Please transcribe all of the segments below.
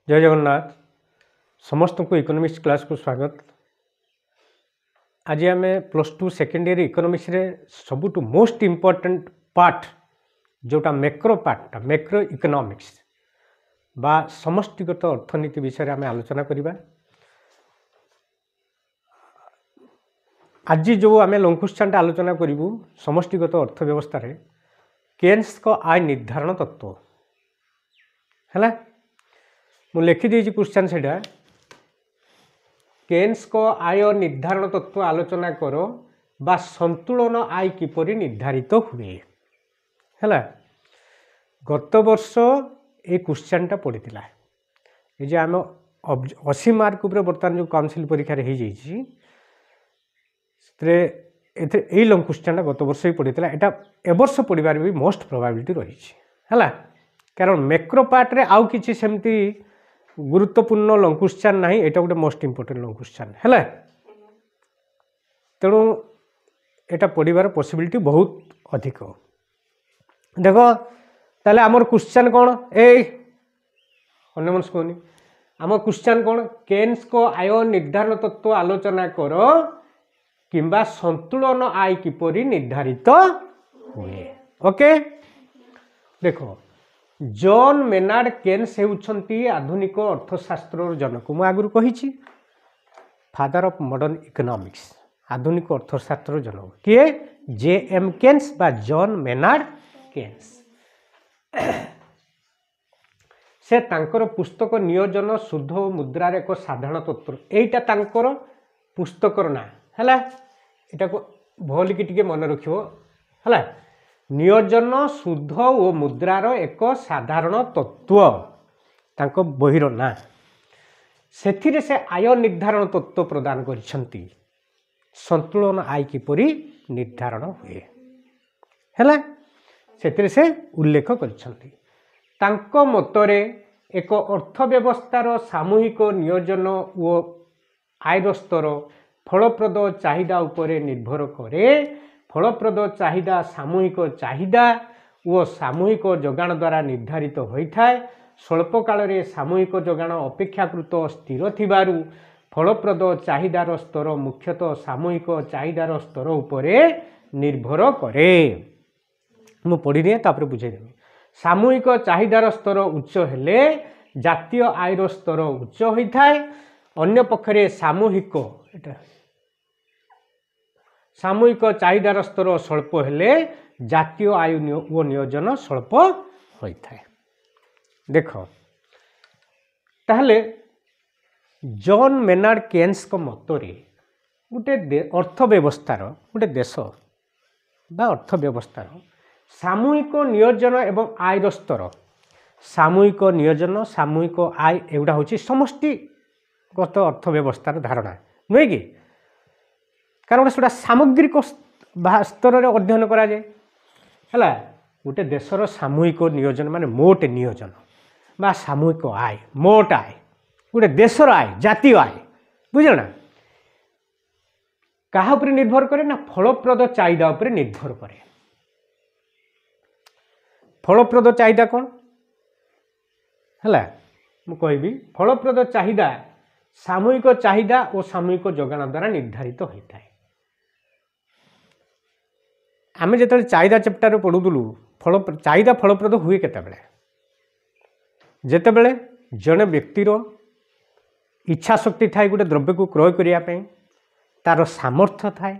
जय जगन्नाथ समस्त को इकोनॉमिक्स क्लास को स्वागत। आज आम +2 सेकेंड ईयर इकोनॉमिक्स रे सबुठ मोस्ट इम्पोर्टेंट पार्ट जोटा मैक्रो पार्टा मैक्रो इकोनॉमिक्स बा समष्टिगत अर्थनीति विषय आम आलोचना करवा। आज जो आम लॉन्ग क्वेश्चन आलोचना करूँ समष्टिगत अर्थव्यवस्था रे केन्स को आय निर्धारण तत्व है मु लिखिदी क्वेश्चन से केन्स को आय निर्धारण तत्व आलोचना करो बा संतुलन आय किपरि निर्धारित हुए है। गत वर्ष ये क्वेश्चनटा पड़ता ये आम 80 मार्क उपर बर्तमान जो काउंसिल परीक्षा यही लंग क्वेश्चनटा गत वर्ष ही पड़ता है। ए वर्ष पढ़ार भी मोस्ट प्रोबेबिलिटी रही है कारण मैक्रो पार्ट रे आउ किछि सेमती गुरुत्वपूर्ण लंग क्वेश्चन ना ये गोटे मोस्ट इम्पोर्टेंट लंग क्वेश्चन है तेणु यहाँ पढ़ार पॉसिबिलिटी बहुत अधिक। देख ताले आमर क्वेश्चन कौन अन्यमनस्क कहनी आम क्वेश्चन कौन केन्स को आय निर्धारण तत्व आलोचना करो किंबा संतुलन आय किपरि निर्धारित हुए। ओके देखो जॉन मेनार्ड केन्स हेउछंती आधुनिक अर्थशास्त्र जनक। मु आगुरी कही फादर ऑफ मॉडर्न इकोनॉमिक्स आधुनिक अर्थशास्त्र जनक किए जे.एम. केन्स बा जॉन मेनार्ड केन्स। से तांकर पुस्तक नियोजन शुद्ध मुद्रार एक साधारण तत्व एटा तांकर पुस्तकर ना है एटा को भल कि टिके मन रखियो है नियोजन शुद्ध और मुद्रार एक साधारण तत्व तांको बहिर ना सेथिरे से आय निर्धारण तत्व प्रदान करिसंती संतुलन आय किपरि निर्धारण हुए है सेथिरे से उल्लेख करिसंती। तांको मतरे एक अर्थव्यवस्थार सामूहिक नियोजन और आयर स्तर फलप्रद चाहिदा उपरे निर्भर करे। फलप्रद चाहिदा सामूहिक चाहिदा और सामूहिक जोगाण द्वारा निर्धारित होता है। स्वल्प काल रे सामूहिक जोगाण अपेक्षाकृत स्थिर थिबारु फलप्रद चाहिदार स्तर मुख्यतः सामूहिक चाहिदार स्तर उपरे निर्भर करे। मु पढ़ी दिए तापर बुझेदेवी। सामूहिक चाहिदार स्तर उच्च हेले जातीय आयर स्तर उच्च होता है। अन्य पक्षरे सामूहिक चाहिदार स्तर स्वल्प हेले जातीय आय व नियोजन स्वल्प होता है। देख ताहले जॉन मेनार्ड केन्स को मतरे गोटे अर्थव्यवस्थार गोटे देश बा अर्थव्यवस्थार सामूहिक नियोजन एवं आयर स्तर सामूहिक नियोजन सामूहिक आय एगुड़ा हूँ समष्टिगत अर्थव्यवस्थार धारणा नुहे कि कारण गोटे सामग्रिक स्तर में अध्ययन कराए गोटे देशर सामूहिक नियोजन माने मोट नियोजन बा सामूहिक आय मोट आय गोटे देशर आय जातीय आय बुझना क्या निर्भर करे ना फलप्रद चाहिदा उपर निर्भर करे। फलप्रद चाहिदा कौन है मु कहबी फलप्रद चाहिदा सामूहिक चाहिदा और सामूहिक जोगाण द्वारा निर्धारित होता है। आम जो चाहिदा चैप्टर पढ़ुलु चाहिदा फलप्रद हुए केतबेले जेतेबेले जड़े व्यक्तिर इच्छा शक्ति थाए गोटे द्रव्य को क्रय करने तार सामर्थ्य थाए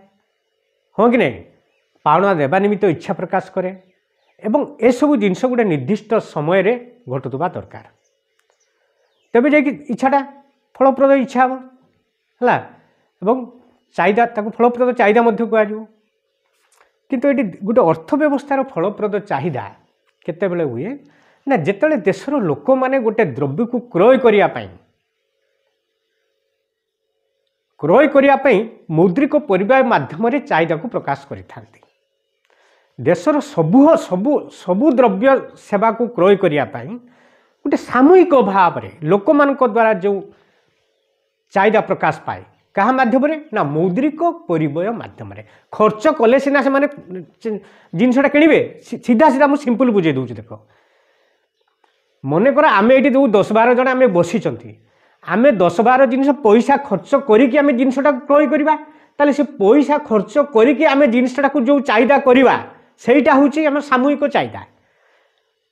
हाँ कि नहीं पावना देवा निमित्त इच्छा प्रकाश करे एवं ए सब जिनस गोटे निर्दिष्ट समय रे घटुवा दरकार तेबे जाकि इच्छाटा फलप्रद इच्छा हम है एवं चाहिदा ताको फलप्रद चाहिदा मध्य कहुँ किंतु ये गोटे अर्थव्यवस्थार फलप्रद चाहिदा केतेबेले हुए ना जेतेबेले देशर लोक माने गोटे द्रव्य को क्रय करने मौद्रिक परिव्यय माध्यम चाहिदा को प्रकाश करिथांती। देशर सबु सबु सबु द्रव्य सेवा को क्रय करने गोटे सामूहिक भाव में लोक मान द्वारा जो चाहिदा प्रकाश पाए क्या माध्यम ना मौद्रिक परिव्यय माध्यम खर्च कले सीना से जिनसा किणवे सीधा सीधा मुझे सिंपल बुझे दूँ। देख ମନେକର ଆମେ ଏଇଠି ଯେଉଁ 10-12 ଜଣ ଆମେ ବସିଛନ୍ତି, ଆମେ 10-12 ଜିନିଷ ପଇସା ଖର୍ଚ୍ଚ କରିକି ଆମେ ଜିନିଷଟାକୁ କ୍ରୟ କରିବା, ତାହେଲେ ସେ ପଇସା ଖର୍ଚ୍ଚ କରିକି ଆମେ ଜିନିଷଟାକୁ ଯେଉଁ ଚାହିଦା କରିବା ସେଇଟା ହେଉଛି ଆମ ସାମୂହିକ ଚାହିଦା।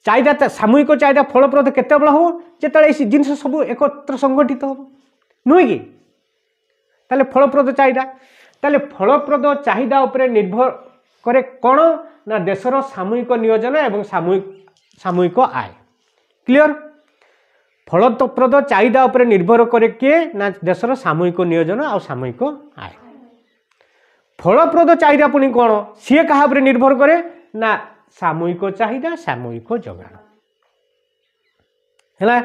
ଚାହିଦା ସାମୂହିକ ଚାହିଦା ଫଳପ୍ରଦ କେତେବେଳେ ହେବ? ଯେତେବେଳେ এই ଜିନିଷ ସବୁ একত্র সংগঠিত ହେବ, ନୁହେଁ କି? তাহলে ফলপ্রদ চাহিদা, তাহলে ফলপ্রদ চাহিদা উপরে নির্ভর করে কোন না দেশর সামূহিক নিয়োজন এবং সামূহিক আয়। ক্লিয়ার? ফলপ্রদ চাহিদা উপরে নির্ভর করে কিয়ে না দেশর সামূহিক নিয়োজন আর সামূহিক আয়। ফলপ্রদ চাহিদা পুনি কোন সিয়ে কাহা উপরে নির্ভর করে না সামূহিক চাহিদা সামূহিক যোগান। হেলা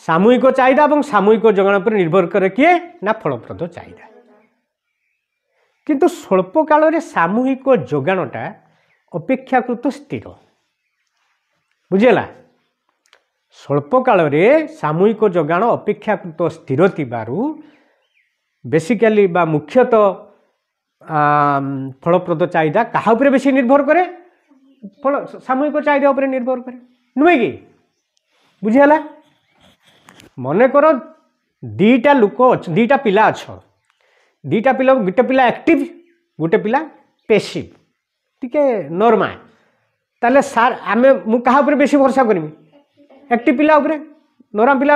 সামূহিক চাহিদা এবং সামূহিক যোগান উপরে নির্ভর করে কিয়ে না ফলপ্রদ চাহিদা। কিন্তু স্বল্প কালরে সামূহিক যোগানটা অপেক্ষাকৃত স্থির। বুঝিলা? স্বল্প কালরে সামূহিক যোগান অপেক্ষাকৃত স্থির থিবারু বেসিক্যালি বা মুখ্যতঃ ফলপ্রদ চাহিদা কাহা উপরে বেশি নির্ভর করে? সামূহিক চাহিদা উপরে নির্ভর করে, নুহে কি? বুঝিলা? মনে কর দুইটা লোক দুইটা পিলা অছ, দুইটা পিলা গোটে পিলা অ্যাক্টিভ গোটে পিলা পেসিভ টিকে নর্মাল, তাহলে স্যার আমি মু কাহা উপরে বেশি ভরসা করবি? অ্যাক্টিভ পিলা উপরে। নরম পিলা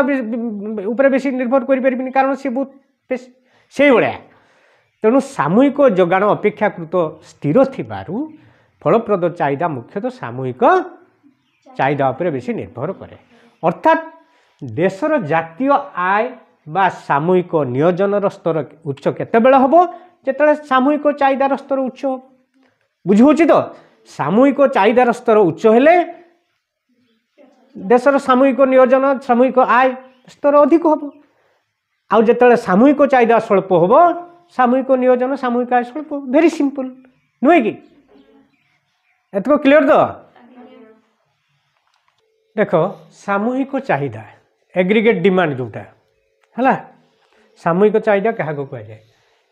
উপরে বেশি নির্ভর করে পারিবিনি, কারণ সে বহুত সেইভাবে। তেণু সামূহিক যোগান অপেক্ষাকৃত স্থির থিবারু ফলপ্রদ চাহিদা মুখ্যতঃ সামূহিক চাহিদা উপরে বেশি নির্ভর করে। অর্থাৎ দেশর জাতীয় আয় বা সামূহিক নিয়োজনর স্তর উচ্চ কেতবেলে হব? যেতবে সামূহিক চাহিদার স্তর উচ্চ হব। বুঝি তো? সামূহিক চাহিদার স্তর উচ্চ হলে দেশর সামূহিক নিয়োজন সামূহিক আয় স্তর অধিক হব। আউ যেতবে সামূহিক চাহিদা স্বল্প হব সামূহিক নিয়োজন সামূহিক আয় স্বল্প। ভেরি সিম্পল, নুহে কি? এতক ক্লিয়ার তো? দেখ সামূহিক চাহিদা এগ্রিগেট ডিমান্ড जोटा है, सामूहिक चाहिदा क्या कहुए?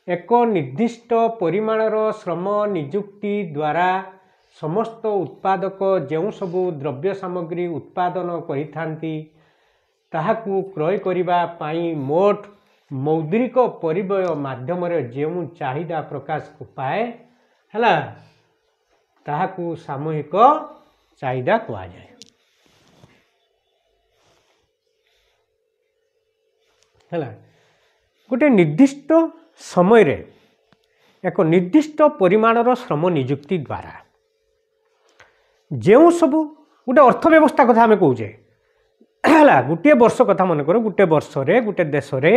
एक निर्दिष्ट परिमाणर श्रम नियुक्ति द्वारा समस्त उत्पादक जो सबू द्रव्य सामग्री उत्पादन करिथांती ताहाकू क्रय करने मोट मौद्रिक परिव्यय माध्यम जो चाहिदा प्रकाश को पाए है ताहाकू सामूहिक चाहिदा कहा जाए। है गोटे निर्दिष्ट समय रे एक निर्दिष्ट परिमाणर श्रम नियुक्ति द्वारा जो सब गोटे अर्थव्यवस्था कथा आम कहे है गोटे वर्ष कथा मन कर गोटे वर्ष रे गोटे देश रे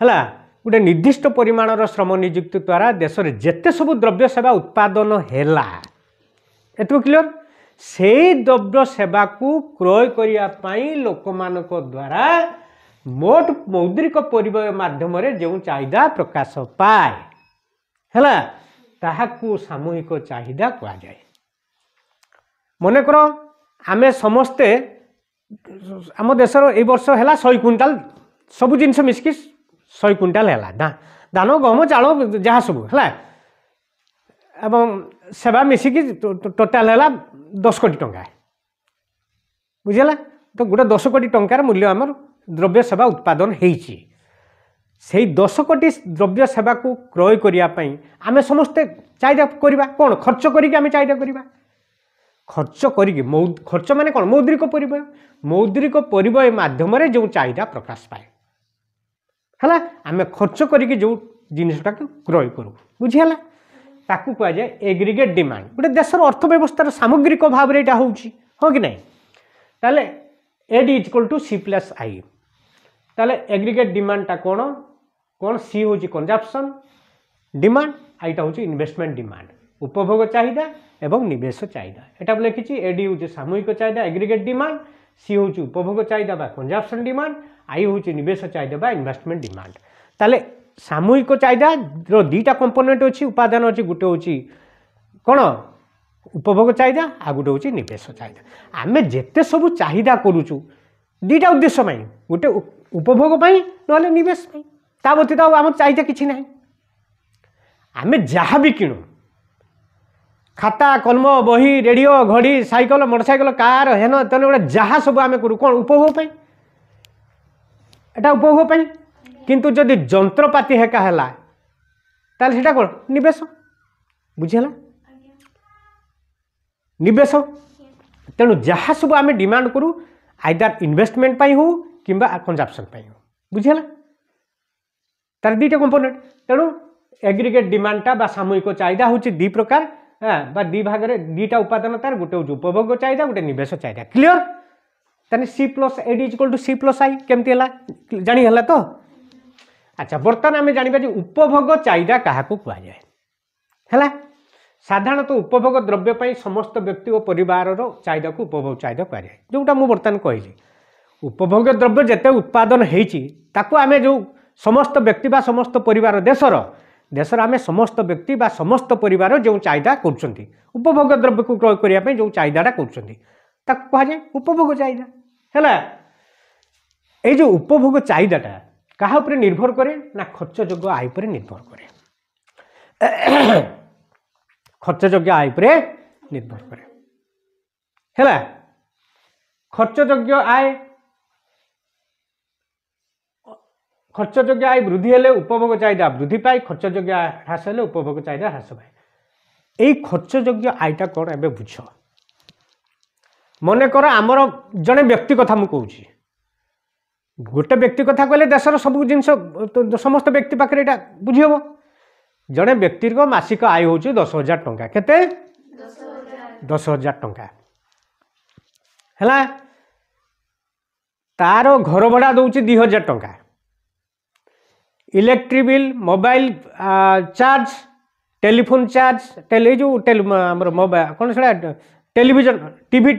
है गोटे निर्दिष्ट परिमाणर श्रम नियुक्ति द्वारा देश रे जेते सब द्रव्य सेवा उत्पादन हैला एत क्लियर से द्रव्य सेवा को क्रय करने लोक मानक द्वारा मोट मौद्रिक परिव्यय माध्यम जो चाहिदा प्रकाश पाए है ताहाकू सामूहिक चाहिदा कहा जाए। मन कर आम समस्ते आम देशर ए वर्ष है 100 क्विंटाल सब जिनस मिसिकी 100 क्विंटाल है धान गहम चाउल जहाँ सब है एवं सेवा मिसिकी टोटाल है 10 कोटी टंका। बुझेगा? तो गोटे 10 कोटी टंकार मूल्य आमर द्रव्य सेवा उत्पादन होती से 10 कोटी द्रव्य सेवा को क्रय करने आम समस्ते चाहिदा करवा कौन खर्च करें चाहिदा करवा खर्च करी खर्च माने कौन मौद्रिक परिव्यय माध्यम जो चाहिदा प्रकाश पाए है आम खर्च करके जो जिनटा क्रय करूँ। बुझीगला? ताकू कह जाए एग्रीगेट डिमांड। गोटे देशर अर्थव्यवस्थार सामग्रिक भाव में यहाँ हो कि नहीं? ताले AD equal to C plus I. ताले एग्रीगेट डिमांडटा कौन कौन सी हूँ कंजप्शन डिमांड आईटा हूँ इन्वेस्टमेंट डिमांड उपभोग चाहिदा एवं निवेश चाहिदा। एटा लिखी एडी हूँ सामूहिक चाहिदा एग्रीगेट डिमांड सी हूँ उपभोग चाहिदा बा कंजप्शन डिमांड आई हूँ निवेश चाहिदा बा इन्वेस्टमेंट डिमांड। ताले सामूहिक चाहिदा रो दुईटा कंपोनेंट अच्छी उपादान अच्छी गोटे हूँ कौन उपभोग चाहिदा आ गोटे हूँ निवेश चाहिदा। आम जेते सब चाहिदा करुचु दुईटा उद्देश्य पाई गोटे उपभोग ना निवेश ता व्यतीत आम चाहिदा किसी ना आम जहाँ भी किणु खाता कलम बही रेडियो घड़ी साइकल मोटरसाइकल कार हेन तेन गोटे जहाँ सब आम करूँ कौन उपभोग एटा उपभोग किंतु जदि जंत्रपाति हेका है ताल सीटा कौन निवेश बुझीला निवेश तेणु जहाँ सब आम डिमांड करूँ आइदर इन्वेस्टमेंट हो कि कंजप्शन हो बुझीला तार दुईटा कंपोनेंट तेणु एग्रीगेट डिमांडटा बा सामूहिक चाहिदा हूँ दी प्रकार बा दी भाग में दुईटा उपादान तार गोटे हूँ उपभोग चाहिदा गोटे निवेश चाहिदा क्लीयर ताने C+A=C+I केमती जानी तो अच्छा बर्तमान आम जाना उपभोग चाहिदा क्या कहुए है साधारणतः उपभोग द्रव्य समस्त व्यक्ति और परिवार चाहिदा को उपभोग चाहिदा कहुए जोटा मुझे बर्तमान कहली उपभोग द्रव्य जिते उत्पादन होता आम जो समस्त व्यक्ति बा समस्त परिवार देशर आम समस्त व्यक्ति बा समस्त परिवार जो चाहिदा कर उपभोग द्रव्य को क्रय करने जो चाहिदाटा कर कहुए उपभोग चाहिदा है ये जो उपभोग चाहिदाटा क्या निर्भर करे ना खर्च योग्य आय पर निर्भर करे खर्च योग्य आय पर निर्भर करे है खर्च योग्य आय वृद्धि हेले उपभोग चाहिदा वृद्धि पाए खर्च योग्य आय ह्रास हेले उपभोग चाहिदा ह्रास पाए यही खर्च योग्य आयटा कौन एबे बुझ मन कर आमर जड़े व्यक्ति कथा मुझे कहूँ गोटे व्यक्ति कथा कहले देशर सब जिन समस्त व्यक्ति पाखे यहाँ बुझी हम जड़े व्यक्ति मासिक आय हूँ 10,000 टंका केते 10,000 टंका है तार घर भड़ा दौर 2,000 टंका electric bill mobile charge telephone charge जो मोबाइल कौन से टेलीविजन टीवी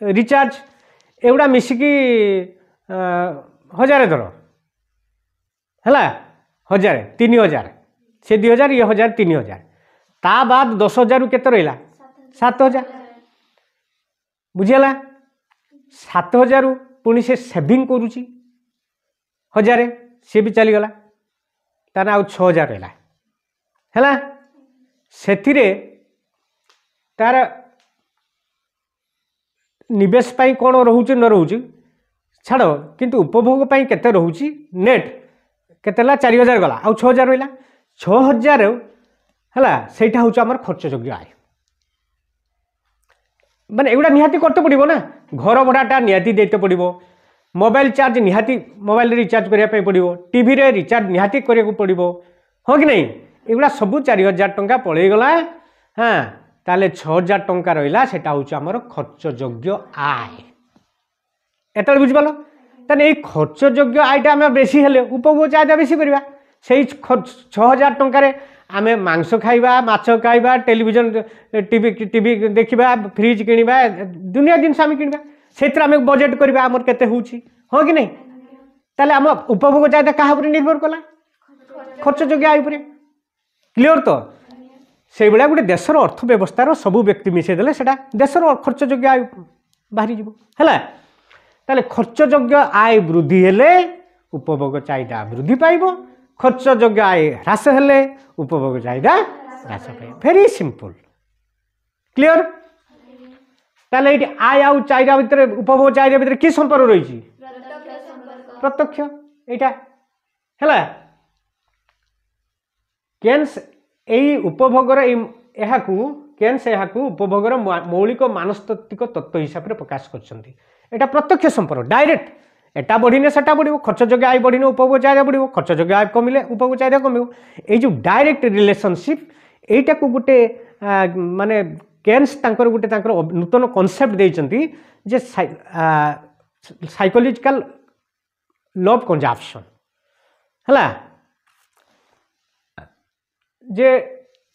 रिचार्ज एगुड़ा मिसिकी 1,000 धर है 1,000 3,000 से 2,000 ये 1,000 3,000 ता बाद 10,000 केते रहा 7,000 बुझीगला 7,000 पुणी से सेविंग करुच्ची 1,000 सी भी चलीगला तार आउ 6,000 रहा है से तार निवेश पाई कौन रोचे न रोचे छाड़ किंतु उपभोग पाई केते रोचे नेट केते 4,000 गला आउ 6,000 रहा 6,000 है सहीटा हूँ आम खर्च योग्य आय माने एगुड़ा निहाती करते पड़ो ना घर भड़ाटा निहाती देते पड़ो मोबाइल चार्ज निहाती मोबाइल रिचार्ज करने पड़ो टीवी रे रिचार्ज निहाती करने पड़ो हाँ कि नहीं एगुड़ा सब 4,000 टंका पलैगला हाँ ताले 6,000 टंका रहा सेटा हूँ आमर खर्च योग्य आय एत बुझिपाल ताने ये खर्च योग्य आयटा आम बेसी हेले उपभोग चाहिदा बेसी करवा से 6,000 टंकार आम मांस खाइबा माछ खाइबा टेलीविजन टीवी देखा फ्रिज किणवा दुनिया जिन आम किणवा से आम बजेट करवा आमर केते होउची हाँ कि नहीं ताले आम उपभोग चाहिदा क्या निर्भर कला खर्च योग्य आय पर क्लीयर तो से भाया गोटे देशर अर्थव्यवस्थार सबू व्यक्ति मिसेदेले सेटा देशर खर्च योग्य आय बाहरी है ताले खर्च योग्य आय वृद्धि हेले उपभोग चाहिदा वृद्धि पाइब खर्च योग्य आय ह्रास हेले उपभोग चाहिदा ह्रास पाइब वेरी सिंपल क्लीयर ताले ये आय आउ चाहिदा भितर उपभोग चाहिदा भितर कि संपर्क रही प्रत्यक्ष यहाँ है केन्स यही उपभोगर केन्स यहाँ उपभोगर मौलिक मानस्तात्विक तत्व हिसाब से प्रकाश कर प्रत्यक्ष संपर्क डायरेक्ट एटा बढ़ने सेटा बढ़ो खर्च योग्य आय बढ़ने उपभोग चाहिदा बढ़ो खर्च योग्य आय कमिले उपभोग चाहिदा कम ये जो डायरेक्ट रिलेशनशिप यहीटा को गोटे माने केन्स गोटे नूतन कनसेप्ट देइचंती जे साइकोलॉजिकल लॉ ऑफ कंजप्शन है जे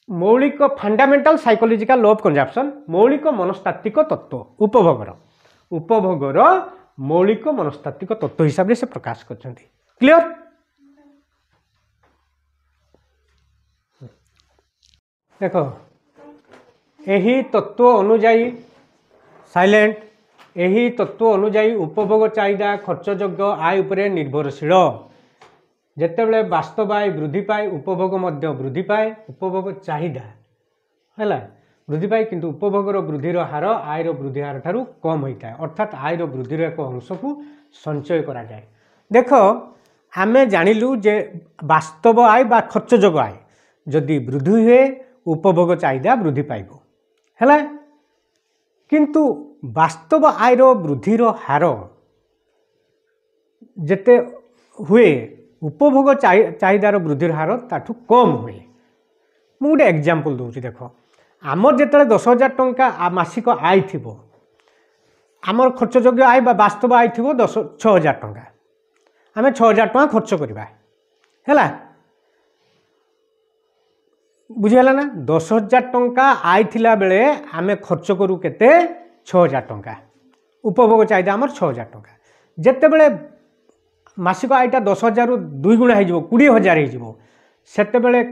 मौलिक fundamental psychological law of consumption मौलिक मनस्तात्विक तत्व उपभोगर मौलिक मनस्तात्विक तत्व हिसाब से प्रकाश कर क्लियर देखो यही तत्व अनुजाई साइलेंट यही तत्व अनुजाई उपभोग चाहिदा खर्च योग्य आय उपरे निर्भरशील जितेबले वास्तव आय वृद्धि पाए उपभोग मध्य वृद्धि पाए उपभोग चाहिदा है वृद्धि पाए किंतु उपभोगर वृद्धिर हार आयर वृद्धि हार ठारू कम होता है अर्थात आयर वृद्धिर एक अंश को संचय करा जाए। देख आमे जानिलु जे वास्तव आय बा खर्च जोग आय जदि वृद्धि हुए उपभोग चाहिदा वृद्धि पाइब है किंतु वास्तव आयर वृद्धिर हार जेते हुए उपभोग चाहिदार वृद्धिर हार ताठू कम हुए। मु गोटे एग्जांपल दूसरी देख आमर जिते 10,000 टंका मासिक आय थी आमर खर्च योग्य आय बा वास्तव आय थी 6,000 टंका आम 6,000 टंका खर्च करवा है बुझीगला ना 10,000 टंका आय थिला बेले आमे खर्च करू केते 6,000 टंका उपभोग चाहिदा आमर 6,000 टंका जेते बेले मासिक आयटा 10,000 रु 2 गुणा हो 20,000 हो सेते बेले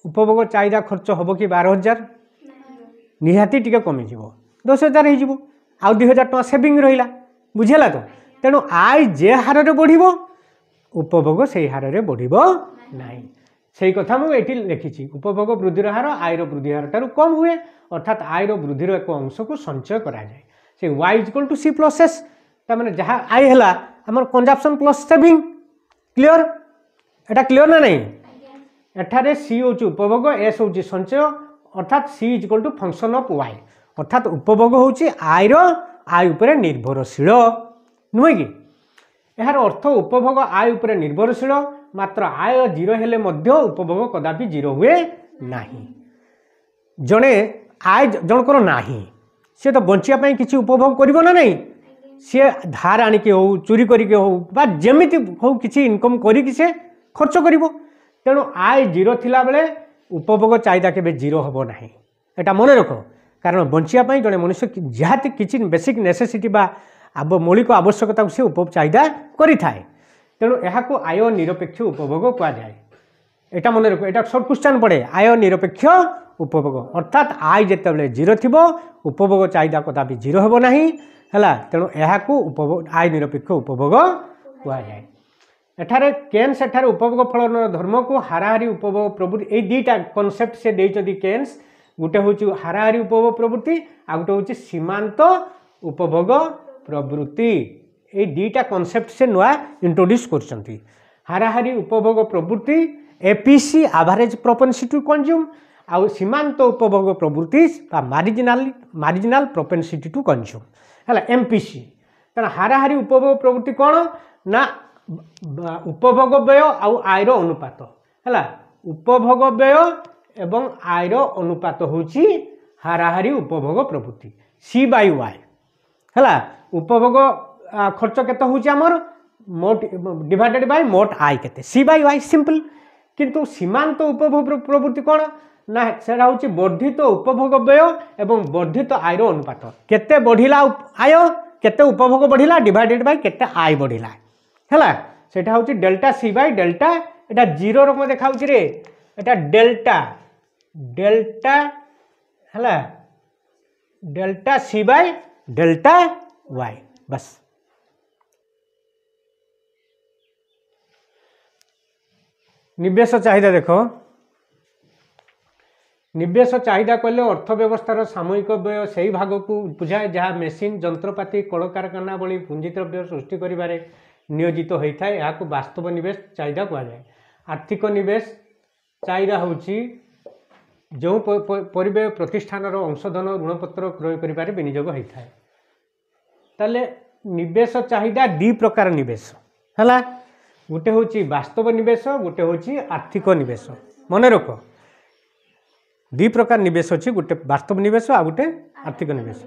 उपभोग चाहिदा खर्च हम कि 12,000 निहाती टिके कमी 10,000 हो आउ 2,000 टंका सेविंग रहिला बुझेला तो तेणु आय जे हार रे बढ़िबो उपभोग से हार रे बढ़िबो नाही से कथा मुझे लिखी उपभोग वृद्धिर हार आयर वृद्धि हार ठारू कम हुए अर्थात आयर वृद्धिर एक अंश को संचय करा जाए से y equal to C plus S तार जहाँ आय है आमर कंजप्शन प्लस सेविंग क्लियर एटा क्लियर ना नहीं एठारे सी हूँ उपभोग एस हूँ संचय अर्थात C is equal to function of y अर्थात उपभोग हूँ आयर आय उपर निर्भरशील नुहे कि यार अर्थ उपभोग आय उपर निर्भरशील मात्र आय 0 हेले मध्य उपभोग कदापि 0 हुए नाही जड़े आय जनकर नाही सी तो बंचिया किसी उपभोग करिवो ना नहीं सी धार आणिकी हो चोरी करिके हो बा जेमिति हो किसी इनकम करिके से खर्च करिवो तेणु आय 0 थिला बेले उपभोग चाहिदा केबे 0 हबो नाही एटा मने रखो कारण बंचिया जड़े मनुष्य जहाँ किसी बेसिक नेसेसिटी बा अब मौलिक आवश्यकता को सी उपभोग चाहिदा करि थाए तेणु यह आय निरपेक्ष उपभोग कह जाए यहाँ मन रख यहाँ सर्ट क्वेश्चन पड़े आय निरपेक्ष उपभोग अर्थात आय जिते 0 थी उपभोग चाहिदा कदापि 0 हेब ना है तेणु यह उपभोग आय निरपेक्ष उपभोग कह जाए एठारे केन्स एठारे उपभोग फलन धर्म को हाराहारी उपभोग प्रवृत्ति ये दुईटा कनसेप्ट से देइछथि केन्स गोटे हूँ हाराहारी उपभोग प्रवृत्ति आ गोटे हूँ सीमांत उपभोग प्रवृत्ति ये दुईटा कनसेप्ट से नुआ इंट्रोड्यूस करछंती हाराहारी उपभोग प्रवृत्ति APC average propensity to consume आउ सीमांत उपभोग प्रवृत्ति मार्जिनाल प्रोपेंसिटी टू कंज्यूम है एमपीसी तेना हाराहारी उपभोग प्रवृत्ति कौन ना उपभोग व्यय आउ आयर अनुपात है उपभोग व्यय एवं आयर अनुपात होची हाराहारी उपभोग प्रवृत्ति सी बाय वाई है उपभोग खर्च केते होची हमर मोट डिवाइडेड बाय मोट आय केते सी बाय वाई सिंपल किंतु सीमांत उपभोग प्रवृत्ति कौन ना सेटा होची वर्धित उपभोग व्यय एवं वर्धित आयर अनुपात केते बढ़िला आय केते उपभोग बढ़िला डिवाइडेड बाय केते आय बढ़िला है सेटा होची डेल्टा सी बाय डेल्टा एटा 0 रकम देखाउची रे एटा डेल्टा डेल्टा है delta C by delta Y बस निवेश चाहिदा देखो निवेश चाहिदा कहले अर्थव्यवस्थार सामूहिक व्यय से भाग को बुझाए जहाँ मेसीन जंत्रपाति कल कारखाना भली पुंजीद्रव्य सृष्टि करिबारे नियोजित होता है यहाँ वास्तव निवेश चाहिदा कहुए आर्थिक निवेश चाहिदा होची जो परिव्यय प्रतिष्ठान अंशधन ऋणपत्र क्रय करिबारे विनियोग होता है ताले निवेश चाहिदा दी प्रकार निवेश है गोटे हूँ वास्तव निवेश गोटे हूँ आर्थिक निवेश मन रख दी प्रकार निवेश अच्छी गोटे वास्तव निवेश आ गोटे आर्थिक निवेश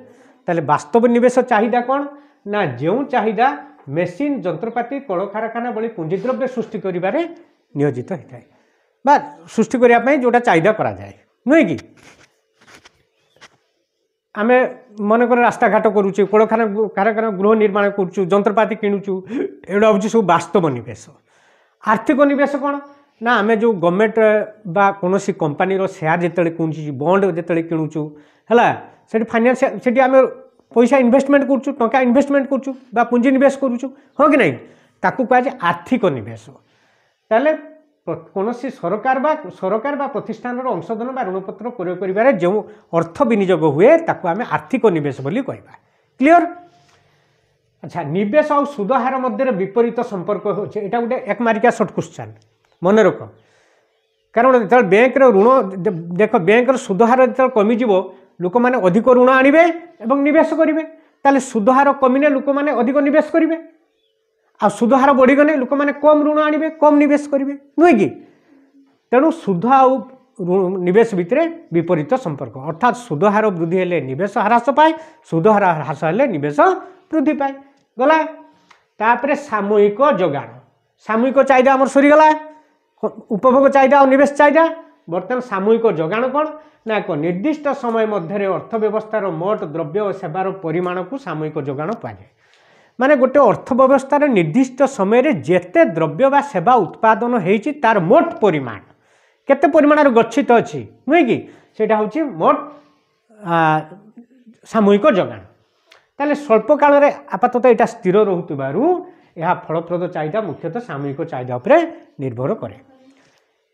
ताले वास्तव निवेश चाहिदा कौन ना जो चाहिदा मेसीन जंत्रपाति कल कारखाना भली पुंजीद्रव्य सृष्टि करिबारे नियोजित होता है बा सृष्टि करने जोटा चाहिदा करा जाए नुहे कि आम मनक रास्ता घाट करुचे कल कारखाना गृह निर्माण करुचु जंत्रपाति किणुचु एगुड़ा हूँ सब वास्तव निवेश आर्थिक निवेश कौन ना आम जो गवर्नमेंट बा कौन सी कंपानी शेयर जिते किणुचु बंड जिते किणुचु है से फाइनेंशियल से आम पैसा इन्वेस्टमेंट करुचु टंका इन्वेस्टमेंट करुचु बा पुंजी निवेश करुचु हाँ कि नहीं ताकू कह आर्थिक निवेश ताले कौन सरकार बा प्रतिष्ठान अंशधन बा ऋणपत्र प्रयोग करिबारे जो अर्थ विनियोग हुए ताकू आमे आर्थिक निवेश बोली कहबा। क्लियर। अच्छा निवेश और सुध हार मध्य विपरीत संपर्क होचे एटा गोटे एक मार्किया शॉर्ट क्वेश्चन मन रख। कारण जो बैंक ऋण देख बैंक सुध हार जो कमिज लोक मैंने अधिक ऋण आणवे और निवेश करेंगे ताले सुध हार कमिने लोक मैंने अधिक निवेश करेंगे आ सुध हार बढ़ीगले लोक मैंने कम ऋण आणवे कम निवेश करेंगे नुहे कि। तेणु सुध आउ निवेश भितर विपरीत संपर्क अर्थात सुध हार वृद्धि हेले निवेश ह्रास पाए सुध हार ह्रास हेले निवेश वृद्धि पाए गला। तापर सामूहिक जोगाण सामूहिक चाहिदा आमर सरीगला उपभोग चाहिदा और निवेश चाहिदा। बर्तमान सामूहिक जोगाण कौन ना एक निर्दिष्ट समय मध्य अर्थव्यवस्थार मोट द्रव्य और सेवार परिमाण को सामूहिक जोगाण कहुए। माने गोटे अर्थव्यवस्थार निर्दिष्ट समय जेते द्रव्य बा सेवा उत्पादन होती तार मोट परिमाण केते परिमाण गच्छित अच्छी नुहे कि सेटा हूँ मोट सामूहिक जोगाण। ताले स्वल्प काल में आपाततः यहाँ स्थिर रोथु यह फलप्रद चाहिदा मुख्यतः सामूहिक चाहिदा उपरे निर्भर करे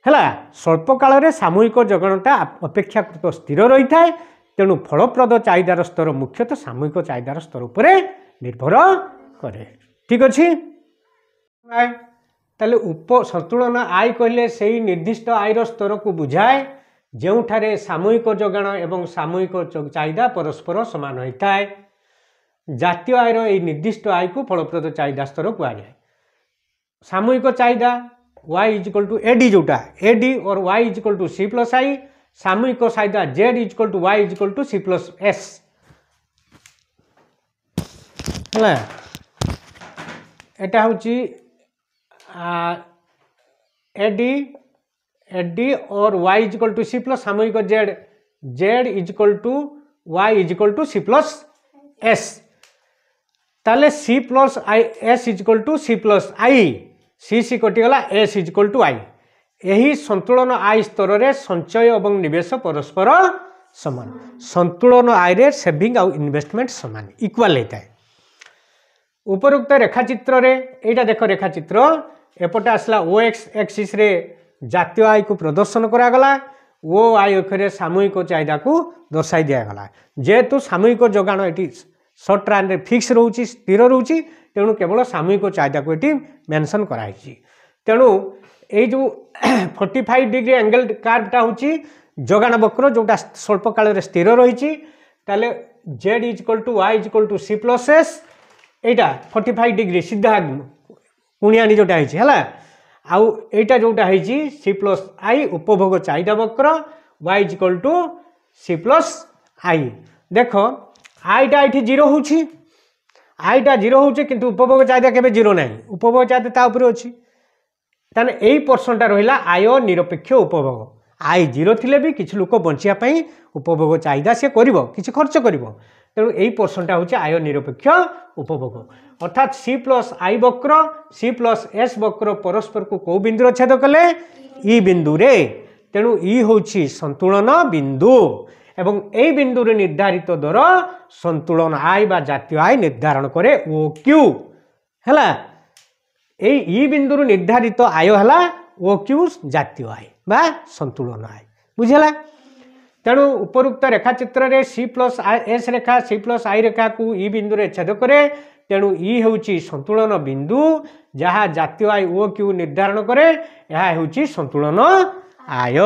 है। स्वल्प काल में सामूहिक जोगाणटा अपेक्षाकृत स्थिर रही है तेणु फलप्रद चाहिदार स्तर मुख्यतः सामूहिक चाहिदार स्तर उपरे निर्भर करे। ठीक अच्छे ताले संतुलन आय कहले से निर्दिष्ट आयर स्तर को बुझाए जोठारे सामूहिक जोगाण एवं सामूहिक चाहिदा परस्पर समान होता है। जातीय आयर ये निर्दिष्ट आय को फलप्रद चाहिदा स्तर कहुए। सामूहिक चाहिदा y इजिकल टू एडी जोटा एडी और y is equal to C plus I सामूहिक चाहिदा z is equal to y is equal to C plus S है। एटा हूँ एडी एडी और y is equal to C plus सामूहिक z is equal to y is equal to C plus S ताले C plus I S is equal to C plus I C कटिगला S is equal to I यही संतुलन आय स्तर में संचय और निवेश परस्पर समान संतुलन आय रे सेविंग आउ इन्वेस्टमेंट समान इक्वाल होता है। उपरोक्त रेखाचित्र रे एटा देख रेखाचित्र एपटे आसला ओ एक्स एक्सिस रे जातीय आय को प्रदर्शन करागला ओ आय अक्षरे सामूहिक चाहिदा को दर्शाई दिगला जेहेतु सामूहिक जोगाण ये सर्ट रन रे फिक्स रोची स्थिर रोची तेणु केवल सामूहिक चाहिदा को ये मेंशन कराई। तेणु ये जो 45 डिग्री एंगल कर्वटा हूँ जोगाण वक्र जोटा स्वल्प काल में स्थिर रही Z equal to Y is equal to C plus S एटा 45 डिग्री सीधा कुणियानी जोटा है आउ एटा जोटा है सी प्लस आई उपभोग चाहिदा वक्र Y is equal to C plus I. देख आईटा ये जीरो हो आईटा जीरो हो किंतु उपभोग चाहिदा केबे जीरो ना उपभोग चाहिदा ता ऊपर अच्छी ताने यही पर्सनटा रहा आय निरपेक्ष उपभोग आय जीरो थिले भी किसी लोक बंचापी उपभोग चाहिदा सी कर कि खर्च कर तेणु यही पर्सनटा हूँ आय निरपेक्ष उपभोग अर्थात सी प्लस आई वक्र सी प्लस एस वक्र परस्पर को कौ बिंदु छेद कले ई बिंदु रे तेणु ई हूँ संतुलन बिंदु एवं यही बिंदु रे निर्धारित दर संतुलन आय बा जातीय आय निर्धारण करे ओ क्यू है ई बिंदु निर्धारित आय है ओ क्यू जातीय आय बा संतुलन आय बुझेला। तेणु उपरोक्त रेखाचित्र रे सी प्लस एस रेखा सी प्लस आई रेखा को ई बिंदु रे छेद करे तेणु ई हूँ संतुलन बिंदु जहाँ जातीय आय ओ क्यू निर्धारण करे यह हूँ संतुलन आय।